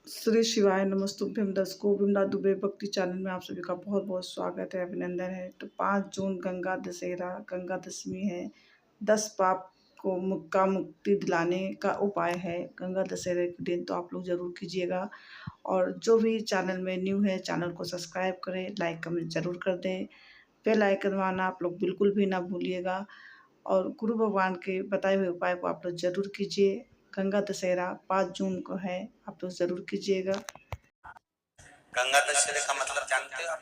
श्री शिवाय नमस्तुभ्यम। दर्शकों, बिमला दुबे भक्ति चैनल में आप सभी का बहुत बहुत स्वागत है, अभिनंदन है। तो 5 जून गंगा दशहरा, गंगा दशमी है। 10 पाप को मुक्ति दिलाने का उपाय है गंगा दशहरे के दिन, तो आप लोग जरूर कीजिएगा। और जो भी चैनल में न्यू है, चैनल को सब्सक्राइब करें, लाइक कमेंट जरूर कर दें। बेल आइकन दबाना आप लोग बिल्कुल भी ना भूलिएगा। और गुरु भगवान के बताए हुए उपाय को आप लोग जरूर कीजिए। गंगा दशहरा 5 जून को है, आप लोग जरूर कीजिएगा। गंगा दशहरे का मतलब जानते हो आप?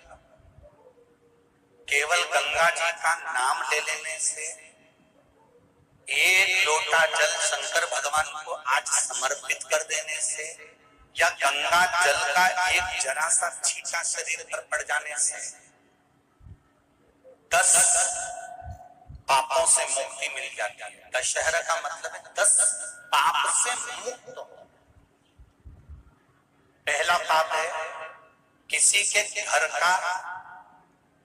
केवल गंगा जी का नाम ले लेने से, एक लोटा जल शंकर भगवान को आज समर्पित कर देने से, या गंगा जल का एक जरा सा छींटा शरीर पर पड़ जाने से 10 पापों से मुक्ति मिल जाती है। दशहरा का मतलब है 10 पाप से मुक्त हो। पहला पाप है किसी के घर का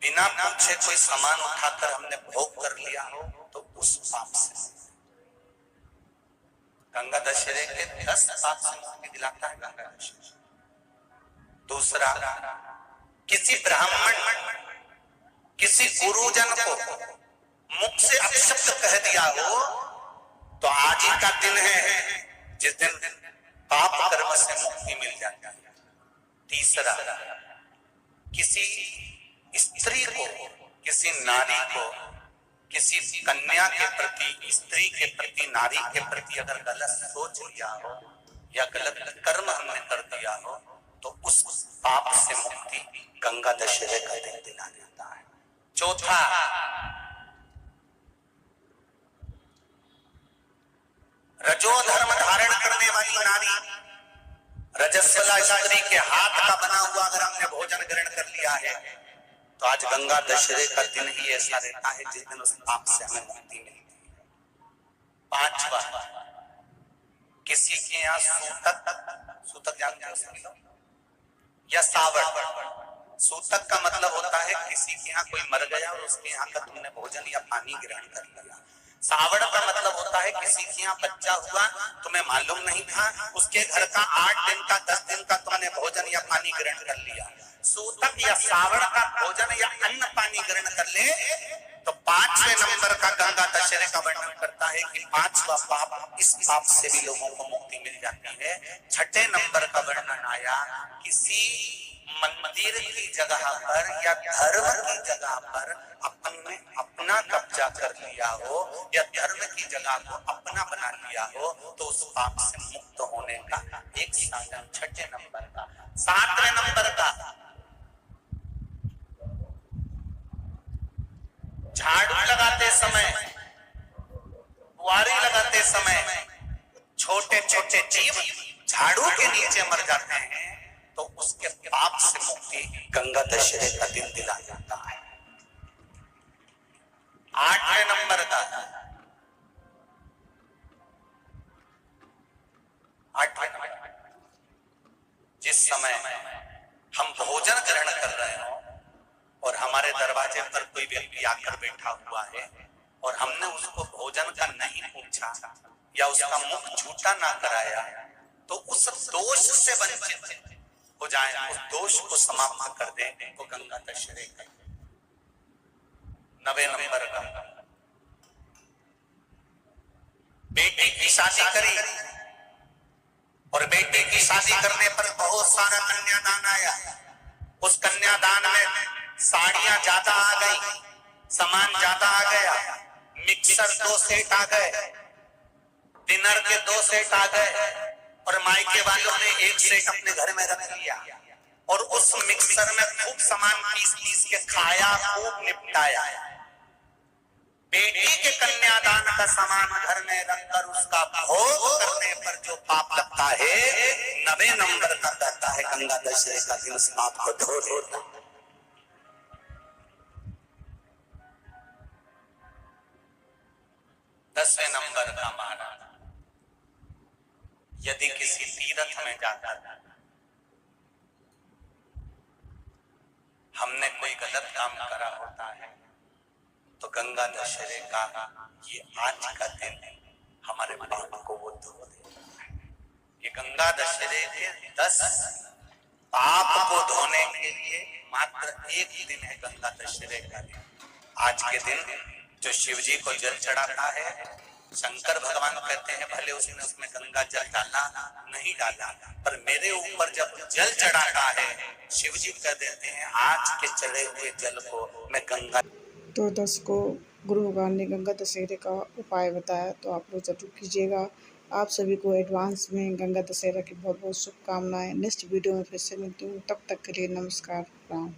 बिना पूछे कोई सामान उठाकर हमने भोग कर लिया हो, तो उस पाप से। गंगा दशहरे के 10 पाप से मुक्ति दिलाता है गंगा दशहरा। दूसरा, किसी ब्राह्मण, किसी गुरुजन को मुख से अपशब्द कह दिया हो, तो आज ही का दिन है जिस दिन पाप कर्म से मुक्ति मिल जाती है। तीसरा, किसी स्त्री को, किसी नारी को, किसी कन्या के प्रति, स्त्री के प्रति, नारी के प्रति अगर गलत सोच लिया हो या गलत कर्म हमने कर दिया हो, तो उस पाप से मुक्ति गंगा दशहरे का दिन दिला देता है। चौथा, रजो धर्म धारण करने वाली नारी, रजस्वला स्त्री के हाथ का बना हुआ अगर हमने भोजन ग्रहण कर लिया है, तो आज गंगा दशहरे का दिन ही ऐसा रहता है जिस दिन उस पाप से हमें मुक्ति मिलती है। पांचवा, किसी के यहाँ सूतक जानते हो या सावड़। सूतक का मतलब होता है किसी के यहाँ कोई मर गया और उसके यहाँ का तुमने भोजन या पानी ग्रहण कर लिया। सावड़ का मतलब होता है किसी के यहाँ बच्चा हुआ, तुम्हें मालूम नहीं था, उसके घर का 8 दिन का 10 दिन का तुमने भोजन या पानी ग्रहण कर लिया। सूतक या सावड़ का भोजन या अन्न पानी ग्रहण कर ले, तो 5वें नंबर का गंगा दशहरे का वर्णन करता है कि 5वां पाप, इस पाप से भी लोगों को मुक्ति मिल जाती है। 6ठे नंबर का वर्णन आया, किसी मंदिर की जगह पर या धर्म की जगह पर अपने अपना कब्जा कर लिया हो या धर्म की जगह को अपना बना लिया हो, तो उस पाप से मुक्त होने का एक साधन 6ठे नंबर का। 7वें नंबर का, झाड़ू लगाते समय, बुआरी लगाते समय छोटे छोटे जीव झाड़ू के नीचे मर जाते हैं, तो उसके पाप से मुक्ति गंगा दशहरे का दिन दिला जाता है। 8वें नंबर का, 8वें नंबर, जिस समय हम भोजन ग्रहण कर रहे हो और हमारे दरवाजे पर कोई व्यक्ति आकर बैठा हुआ है और हमने उसको भोजन का नहीं पूछा या उसका मुख झूठा ना कराया, तो उस दोष से वंचित हो जाए, उस दोष को समाप्त कर दे, तो गंगा दशहरे का। 9वें नंबर का, बेटी की शादी करी और बेटी की शादी करने पर बहुत सारा कन्यादान आया। उस कन्यादान में साड़ियां ज्यादा आ गई, सामान ज्यादा आ गया, मिक्सर 2 सेट आ गए, डिनर के 2 सेट आ गए, और मायके वालों ने 1 सेट अपने घर में रख लिया और उस मिक्सर में खूब सामान पीस के खाया, खूब निपटाया। बेटी के कन्यादान का सामान घर में रखकर उसका भोग करने पर जो पाप लगता है, 9वें नंबर का कहता है गंगा दशहरे का दिन उस पाप को धो देता। 10वें नंबर का महाराज, यदि किसी तीर्थ में जाता था, हमने कोई गलत काम करा होता है, तो गंगा दशहरे का ये आज का दिन हमारे पाप को वो धो देता है। कि गंगा दशहरे के 10 पाप को धोने के लिए मात्र एक दिन है गंगा दशहरे का दिन। आज के दिन जो शिव जी को जल चढ़ाता है, शंकर भगवान कहते हैं भले उसने उसमें गंगा जल डाला नहीं डाला, पर मेरे ऊपर जब जल चढ़ाता है शिव जी कह देते हैं आज के चढ़े हुए जल को मैं गंगा। तो दर्शकों, गुरु भगवान ने गंगा दशहरे का उपाय बताया, तो आप लोग जरूर कीजिएगा। आप सभी को एडवांस में गंगा दशहरा की बहुत बहुत शुभकामनाएं। नेक्स्ट वीडियो में फिर से मिलती हूँ, तब तक के लिए नमस्कार, प्रणाम।